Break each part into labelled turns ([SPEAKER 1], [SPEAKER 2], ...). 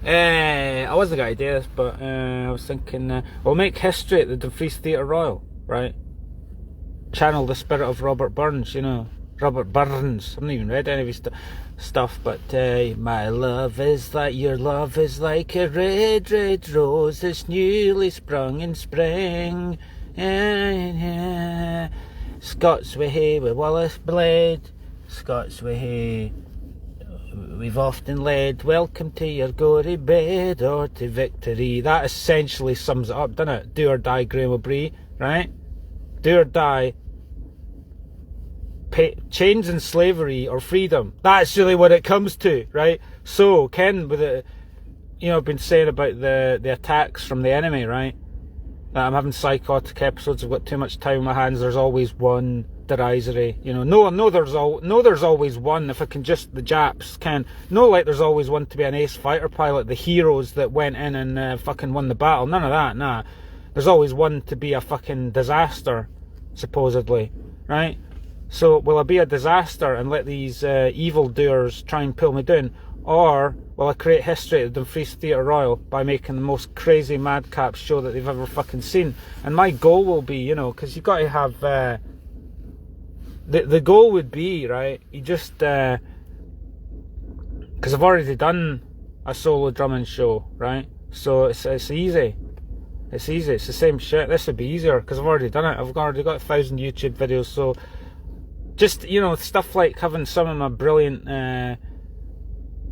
[SPEAKER 1] I wasn't going to do this, but I was thinking we'll make history at the Dumfries Theatre Royal, right? Channel the spirit of Robert Burns, you know. Robert Burns. I haven't even read any of his stuff, but my love is like, your love is like a red, red rose that's newly sprung in spring. Scots way with Wallace blade, Scots way we've often led. Welcome to your gory bed or to victory. That essentially sums it up, doesn't it? Do or die, Graham O'Brien, right? Do or die. Chains and slavery or freedom. That's really what it comes to, right? So, Ken, with it, you know, I've been saying about the attacks from the enemy, right? That I'm having psychotic episodes. I've got too much time on my hands. There's always one derisory, you know. No, there's always one. If I can just, the Japs can. No, like there's always one to be an ace fighter pilot. The heroes that went in and fucking won the battle. None of that. Nah. There's always one to be a fucking disaster, supposedly, right? So will I be a disaster and let these evildoers try and pull me down? Or will I create history at the Dumfries Theatre Royal by making the most crazy madcap show that they've ever fucking seen? And my goal will be, you know, because you've got to have... the goal would be, right, you just... Because I've already done a solo drumming show, right? So it's easy. It's easy. It's the same shit. This would be easier because I've already done it. I've already got 1,000 YouTube videos, so... Just, you know, stuff like having some of my brilliant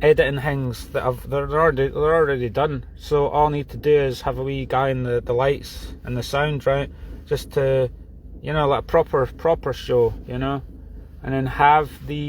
[SPEAKER 1] editing things that they're already done. So all I need to do is have a wee guy in the lights and the sound, right? Just to, you know, like a proper show, you know, and then have the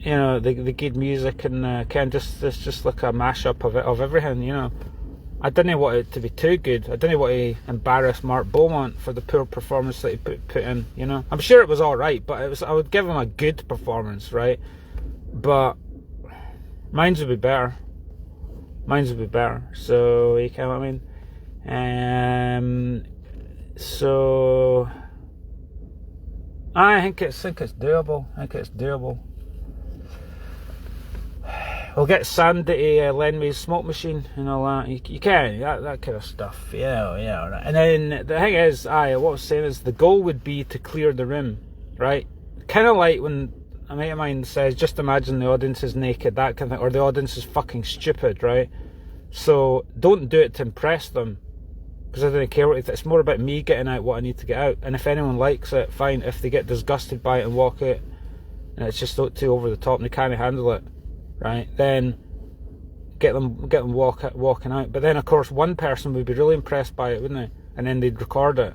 [SPEAKER 1] you know, the good music and kind of just like a mashup of everything, you know. I didn't want it to be too good. I didn't want to embarrass Mark Beaumont for the poor performance that he put in, you know. I'm sure it was alright, but I would give him a good performance, right? But mine's would be better. So, you know what I mean? So I think it's doable. We'll get Sandy to lend me his smoke machine and all that. You can, that kind of stuff. Yeah, right. And then the thing is, what I was saying is the goal would be to clear the room, right? Kind of like when a mate of mine says, just imagine the audience is naked, that kind of thing, or the audience is fucking stupid, right? So don't do it to impress them, because I don't care what it's more about me getting out what I need to get out. And if anyone likes it, fine. If they get disgusted by it and walk out, and it's just too over the top and they can't handle it, right, then get them walking out. But then of course one person would be really impressed by it, wouldn't they? And then they'd record it,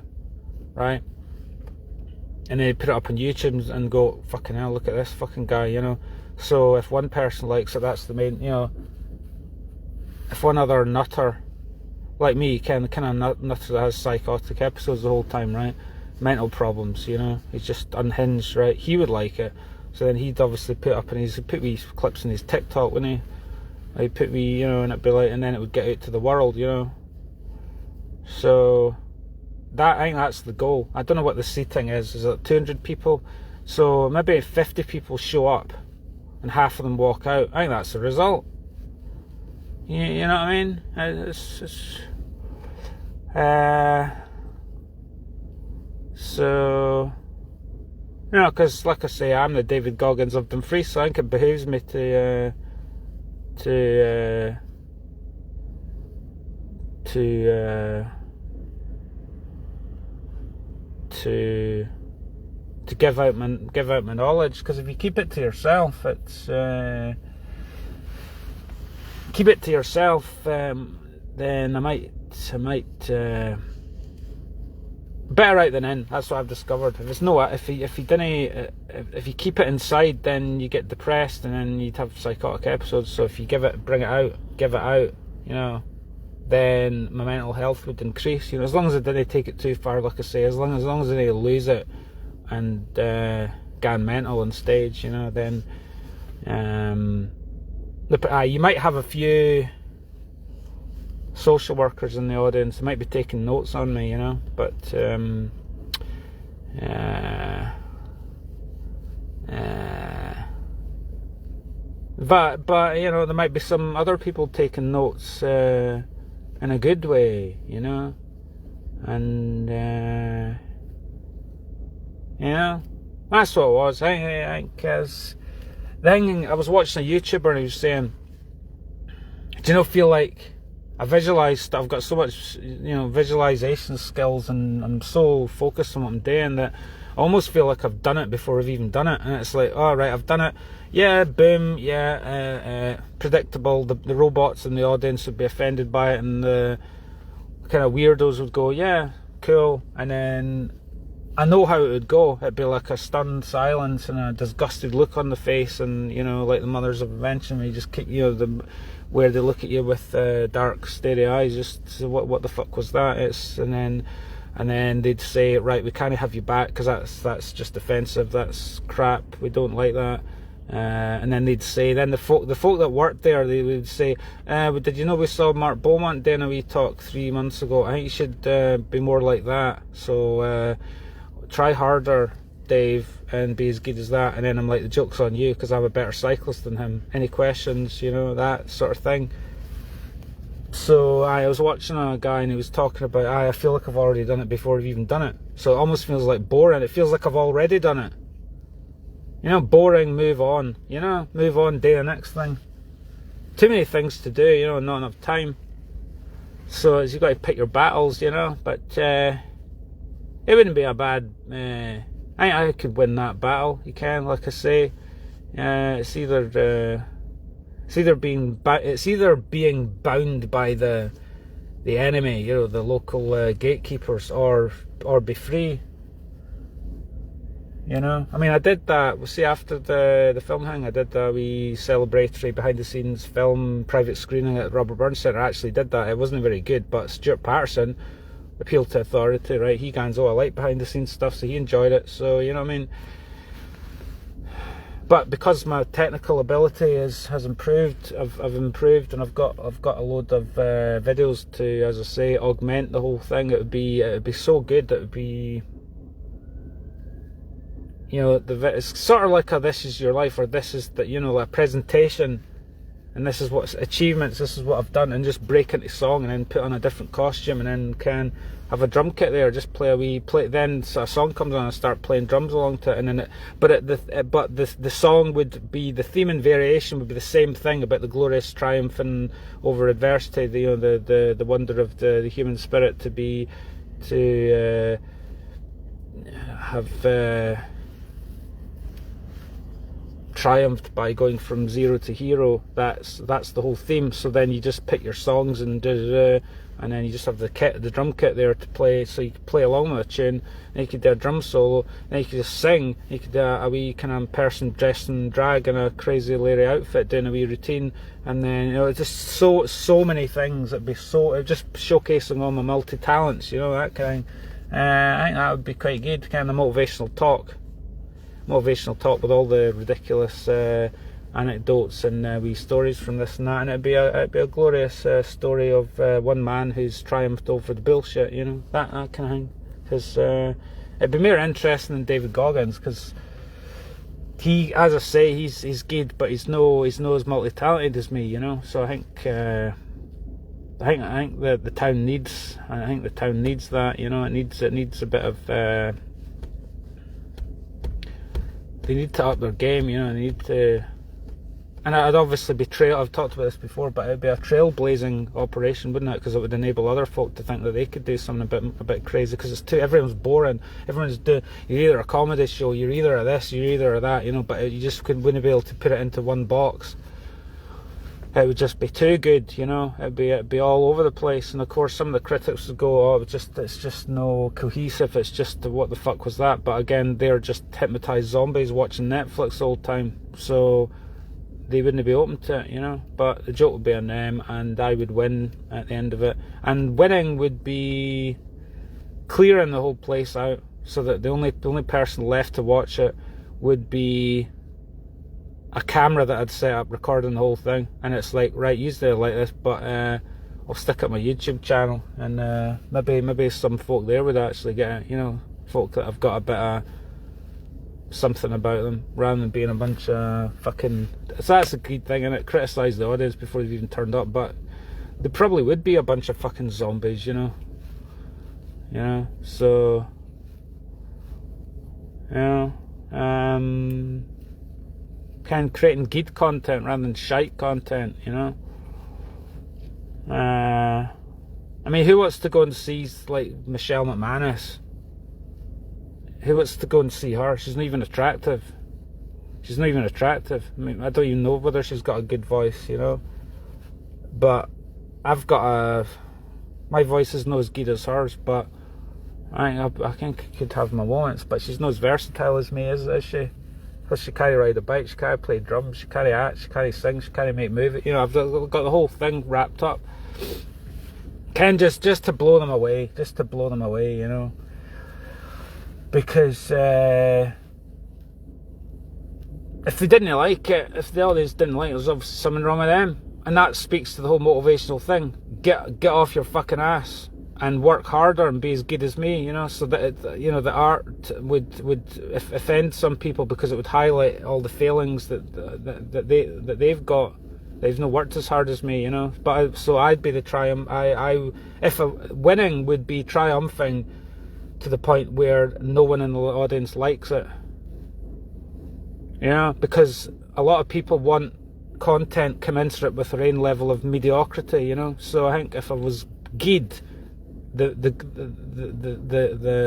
[SPEAKER 1] right, and they'd put it up on YouTube and go, fucking hell, look at this fucking guy, you know. So if one person likes it, that's the main, you know. If one other nutter like me, kind of nutter that has psychotic episodes the whole time, right, mental problems, you know, he's just unhinged, right, he would like it. So then he'd obviously put wee clips in his TikTok, wouldn't he? He'd put wee, you know, and it'd be like, and then it would get out to the world, you know. So I think that's the goal. I don't know what the seating is. Is it 200 people? So maybe 50 people show up and half of them walk out. I think that's the result. You know what I mean? So, you know, because like I say, I'm the David Goggins of Dumfries, so I think it behooves me to give out my knowledge. Because if you keep it to yourself, then I might better out than in. That's what I've discovered. If you keep it inside, then you get depressed and then you'd have psychotic episodes. So if you give it out, you know, then my mental health would increase, you know, as long as I didn't take it too far, like I say, as long as I didn't lose it and gone mental on stage, you know, then you might have a few social workers in the audience who might be taking notes on me, you know, but But you know, there might be some other people taking notes in a good way, you know, and you know, that's what it was. I think I was watching a YouTuber and he was saying, do you know, feel like I visualised, I've got so much, you know, visualisation skills, and I'm so focused on what I'm doing that I almost feel like I've done it before I've even done it. And it's like, oh right, I've done it. Yeah, boom, yeah, predictable. The robots in the audience would be offended by it, and the kind of weirdos would go, yeah, cool. And then I know how it would go. It'd be like a stunned silence and a disgusted look on the face, and you know, like the Mothers of Invention, where you just keep, you know, where they look at you with dark, starey eyes. Just what the fuck was that? And then they'd say, right, we can't have you back because that's just offensive. That's crap. We don't like that. And then they'd say, then the folk that worked there, they would say, did you know we saw Mark Beaumont doing a wee talk 3 months ago? I think you should be more like that. So try harder, Dave, and be as good as that. And then I'm like, the joke's on you because I'm a better cyclist than him. Any questions? You know, that sort of thing. So I was watching a guy and he was talking about, I feel like I've already done it before I've even done it. So it almost feels like boring. It feels like I've already done it. You know, boring, move on. You know, move on, do the next thing. Too many things to do, you know, not enough time. So you've got to pick your battles, you know. But it wouldn't be a bad... I could win that battle. You can, like I say. It's either being bound by the enemy, you know, the local gatekeepers, or be free. You know, I mean, I did that. We'll see, after the film hang, I did a wee celebratory behind the scenes film private screening at the Robert Burns Centre. I actually did that. It wasn't very good, but Stuart Patterson appealed to authority, right? He goes, oh, I like behind the scenes stuff, so he enjoyed it. So, you know what I mean? But because my technical ability has improved, I've improved, and I've got a load of videos to, as I say, augment the whole thing. It would be so good. It would be, you know, it's sort of like a This Is Your Life, or this is the, you know, a presentation, and this is what's achievements. This is what I've done, and just break into song, and then put on a different costume, and then can have a drum kit there, just play a wee play. Then a song comes on, and I start playing drums along to it, and then the song would be, the theme and variation would be the same thing about the glorious triumphing over adversity, the, you know, the wonder of the human spirit to have triumphed by going from zero to hero. That's the whole theme. So then you just pick your songs and and then you just have the drum kit there to play, so you can play along with a tune, and you could do a drum solo, and you could just sing. You could do a wee kind of person dressed in drag in a crazy Larry outfit doing a wee routine, and then, you know, it's just so many things. It'd just showcasing all my multi-talents, you know, that kind of, I think that would be quite good, kind of motivational talk with all the ridiculous anecdotes and wee stories from this and that, and it'd be a glorious story of one man who's triumphed over the bullshit, you know, that kind of thing. Because it'd be more interesting than David Goggins, because he, as I say, he's good, but he's no as multi-talented as me, you know. So I think the town needs that, you know. It needs a bit of they need to up their game, you know. They need to, and I'd obviously be I've talked about this before, but it'd be a trailblazing operation, wouldn't it? Because it would enable other folk to think that they could do something a bit crazy. Because everyone's boring. Everyone's you're either a comedy show, you're either a this, you're either a that, you know. But you just wouldn't be able to put it into one box. It would just be too good, you know. It'd be all over the place. And of course, some of the critics would go, "Oh, it's just no cohesive. It's just, what the fuck was that?" But again, they're just hypnotized zombies watching Netflix all the time, so they wouldn't be open to it, you know. But the joke would be on them, and I would win at the end of it. And winning would be clearing the whole place out, so that the only person left to watch it would be a camera that I'd set up recording the whole thing. And it's like, right, use it like this, but I'll stick it on my YouTube channel, and maybe some folk there would actually get it, you know, folk that have got a bit of something about them rather than being a bunch of fucking. So that's a good thing, innit? Criticise the audience before they've even turned up, but they probably would be a bunch of fucking zombies, you know. So kind of creating good content rather than shite content, you know. I mean, who wants to go and see like Michelle McManus? Who wants to go and see her? She's not even attractive. I mean, I don't even know whether she's got a good voice, you know. But my voice is not as good as hers, but I think I could have my moments. But she's not as versatile as me, is she? Because she can't ride a bike, she can't play drums, she can't act, she can't sing, she can't make movies. You know, I've got the whole thing wrapped up. Just to blow them away, you know. Because if they didn't like it, if the audience didn't like it, there's obviously something wrong with them. And that speaks to the whole motivational thing. Get off your fucking ass and work harder and be as good as me, you know, so that you know the art would offend some people because it would highlight all the failings that they've got. They've not worked as hard as me, you know. But so I'd be the triumph. Winning would be triumphing to the point where no one in the audience likes it. You know, because a lot of people want content commensurate with their own level of mediocrity, you know. So I think if I was good, the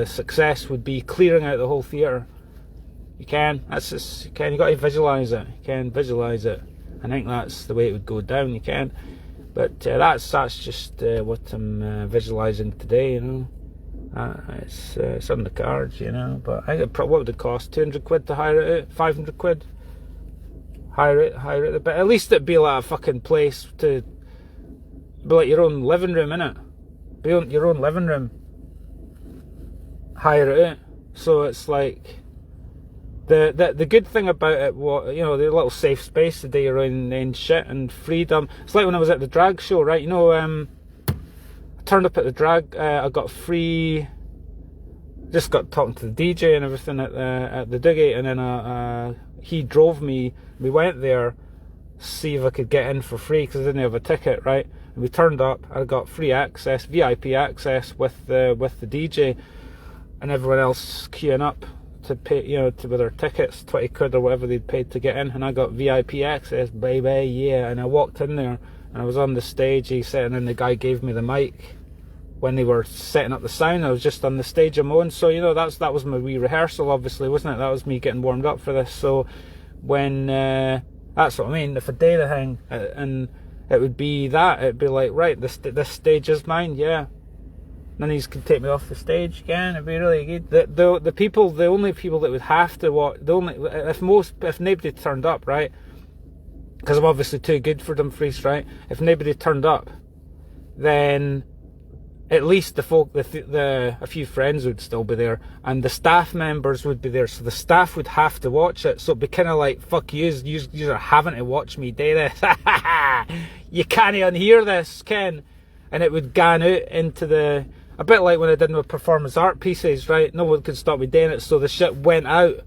[SPEAKER 1] success would be clearing out the whole theatre. You got to visualise it. I think that's the way it would go down. You can, but that's just what I'm visualising today. You know, it's on the cards. You know, but I think what would it cost? £200 to hire it out? £500? Hire it, but at least it'd be like a fucking place to be like your own living room, innit? Be your own living room. Hire it out. So it's like the good thing about it, what, you know, the little safe space to do your own shit and freedom. It's like when I was at the drag show, right? You know, I turned up at the drag. I got free. Just got talking to the DJ and everything at the Duggie, and then he drove me. We went there, see if I could get in for free because I didn't have a ticket, right? And we turned up. I got free access, VIP access with the DJ, and everyone else queuing up to pay, you know, with their tickets, £20 or whatever they'd paid to get in, and I got VIP access, baby, yeah. And I walked in there, and I was on the stage. He said, and then the guy gave me the mic when they were setting up the sound. I was just on the stage on my own, so you know that was my wee rehearsal, obviously, wasn't it? That was me getting warmed up for this. So when that's what I mean. If I did a thing, and it would be that, it'd be like, right, this stage is mine, yeah. None of these can take me off the stage again. It'd be really good. The only people that would have to watch, if nobody turned up, right? Because I'm obviously too good for Dumfries, right? If nobody turned up, then at least a few friends would still be there, and the staff members would be there. So the staff would have to watch it. So it'd be kind of like, fuck you are having to watch me do this. You can't unhear this, Ken. And it would gan out into a bit like when I did my performance art pieces, right? No one could stop me doing it, so the shit went out.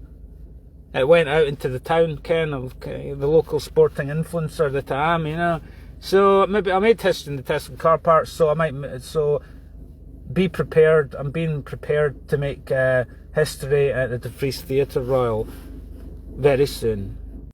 [SPEAKER 1] It went out into the town, Ken, of the local sporting influencer that I am, you know. So maybe I made history in the Tesco car parts, so be prepared. I'm being prepared to make history at the Dumfries Theatre Royal very soon.